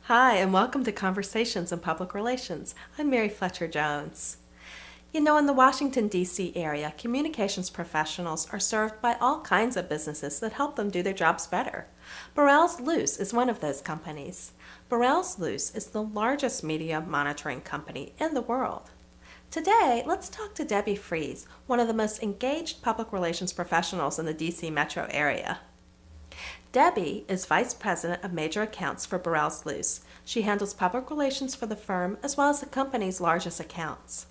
Hi, and welcome to Conversations in Public Relations. I'm Mary Fletcher Jones. You know, in the Washington, D.C. area, communications professionals are served by all kinds of businesses that help them do their jobs better. Burrelles Luce is one of those companies. Burrelles Luce is the largest media monitoring company in the world. Today, let's talk to Debbie Friez, one of the most engaged public relations professionals in the D.C. metro area. Debbie is Vice President of Major Accounts for Burrelles Luce. She handles public relations for the firm as well as the company's largest accounts.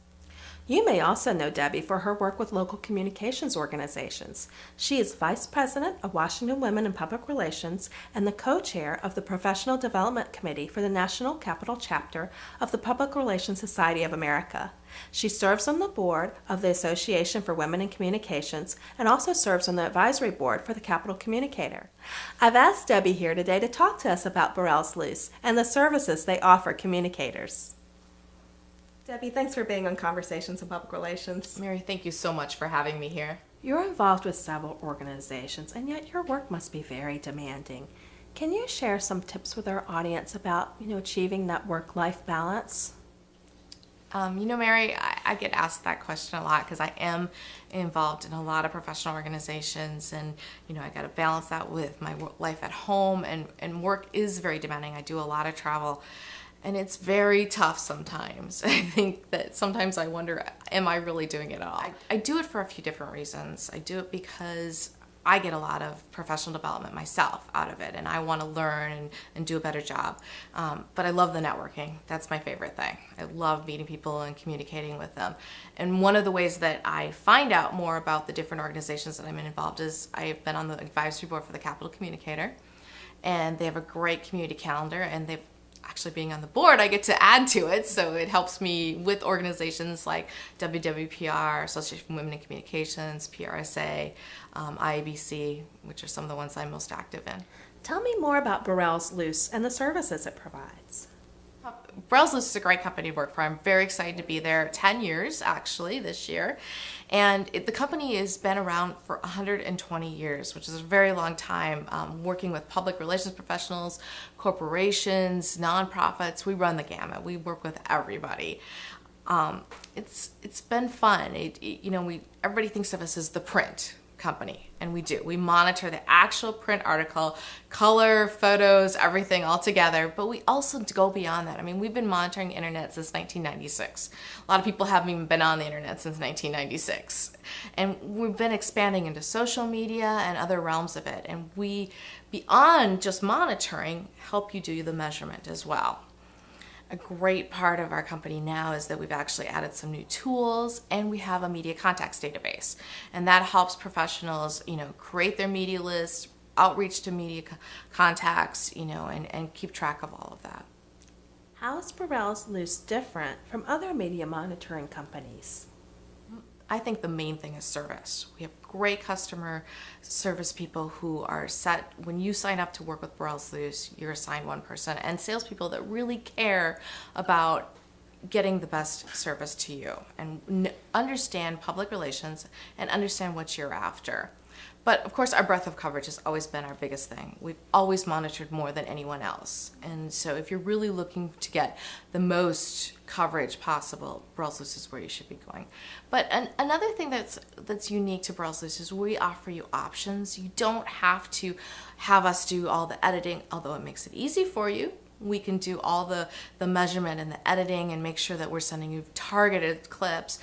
You may also know Debbie for her work with local communications organizations. She is Vice President of Washington Women in Public Relations and the co-chair of the Professional Development Committee for the National Capital Chapter of the Public Relations Society of America. She serves on the board of the Association for Women in Communications and also serves on the advisory board for the Capital Communicator. I've asked Debbie here today to talk to us about Burrelles Luce and the services they offer communicators. Debbie, thanks for being on Conversations in Public Relations. Mary, thank you so much for having me here. You're involved with several organizations, and yet your work must be very demanding. Can you share some tips with our audience about, achieving that work-life balance? Mary, I get asked that question a lot because I am involved in a lot of professional organizations, and I got to balance that with my life at home, and work is very demanding. I do a lot of travel. And it's very tough sometimes. I think that sometimes I wonder, am I really doing it all? I do it for a few different reasons. I do it because I get a lot of professional development myself out of it, and I want to learn and do a better job. But I love the networking. That's my favorite thing. I love meeting people and communicating with them. And one of the ways that I find out more about the different organizations that I'm involved is I've been on the advisory board for the Capital Communicator, and they have a great community calendar, and they've actually being on the board, I get to add to it, so it helps me with organizations like WWPR, Association for Women in Communications, PRSA, IABC, which are some of the ones I'm most active in. Tell me more about Burrelles Luce and the services it provides. Burrelles Luce is a great company to work for. I'm very excited to be there. 10 years, actually, this year. And the company has been around for 120 years, which is a very long time, working with public relations professionals, corporations, nonprofits. We run the gamut. We work with everybody. It's been fun. Everybody thinks of us as the print company, and we do. We monitor the actual print article, color, photos, everything all together, but we also go beyond that. I mean, we've been monitoring the internet since 1996. A lot of people haven't even been on the internet since 1996. And we've been expanding into social media and other realms of it, and we, beyond just monitoring, help you do the measurement as well. A great part of our company now is that we've actually added some new tools, and we have a media contacts database, and that helps professionals, create their media lists, outreach to media contacts, and keep track of all of that. How is Burrelles Luce different from other media monitoring companies? I think the main thing is service. We have great customer service people who are set. When you sign up to work with Burrelles Luce, you're assigned one person, and salespeople that really care about getting the best service to you and understand public relations and understand what you're after. But of course, our breadth of coverage has always been our biggest thing. We've always monitored more than anyone else. And so if you're really looking to get the most coverage possible, Burrelles Luce is where you should be going. But another thing that's unique to Burrelles Luce is we offer you options. You don't have to have us do all the editing, although it makes it easy for you. We can do all the measurement and the editing and make sure that we're sending you targeted clips.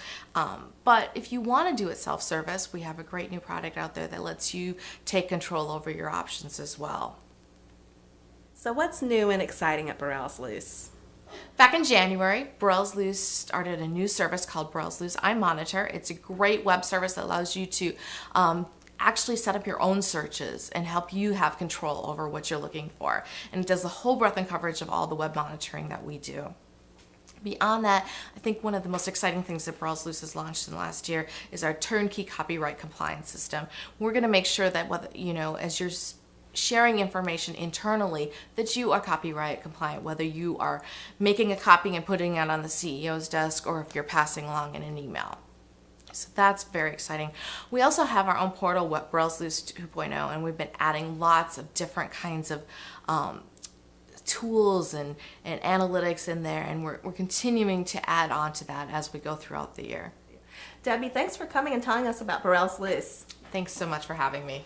But if you want to do it self-service, we have a great new product out there that lets you take control over your options as well. So what's new and exciting at Burrelles Luce? Back in January, Burrelles Luce started a new service called Burrelles Luce iMonitor. It's a great web service that allows you to actually set up your own searches and help you have control over what you're looking for. And it does the whole breadth and coverage of all the web monitoring that we do. Beyond that, I think one of the most exciting things that Burrelles Luce has launched in the last year is our turnkey copyright compliance system. We're going to make sure that as you're sharing information internally, that you are copyright compliant, whether you are making a copy and putting it on the CEO's desk or if you're passing along in an email. So that's very exciting. We also have our own portal, Burrelles Luce 2.0, and we've been adding lots of different kinds of tools and analytics in there, and we're continuing to add on to that as we go throughout the year. Debbie, thanks for coming and telling us about Burrelles Luce. Thanks so much for having me.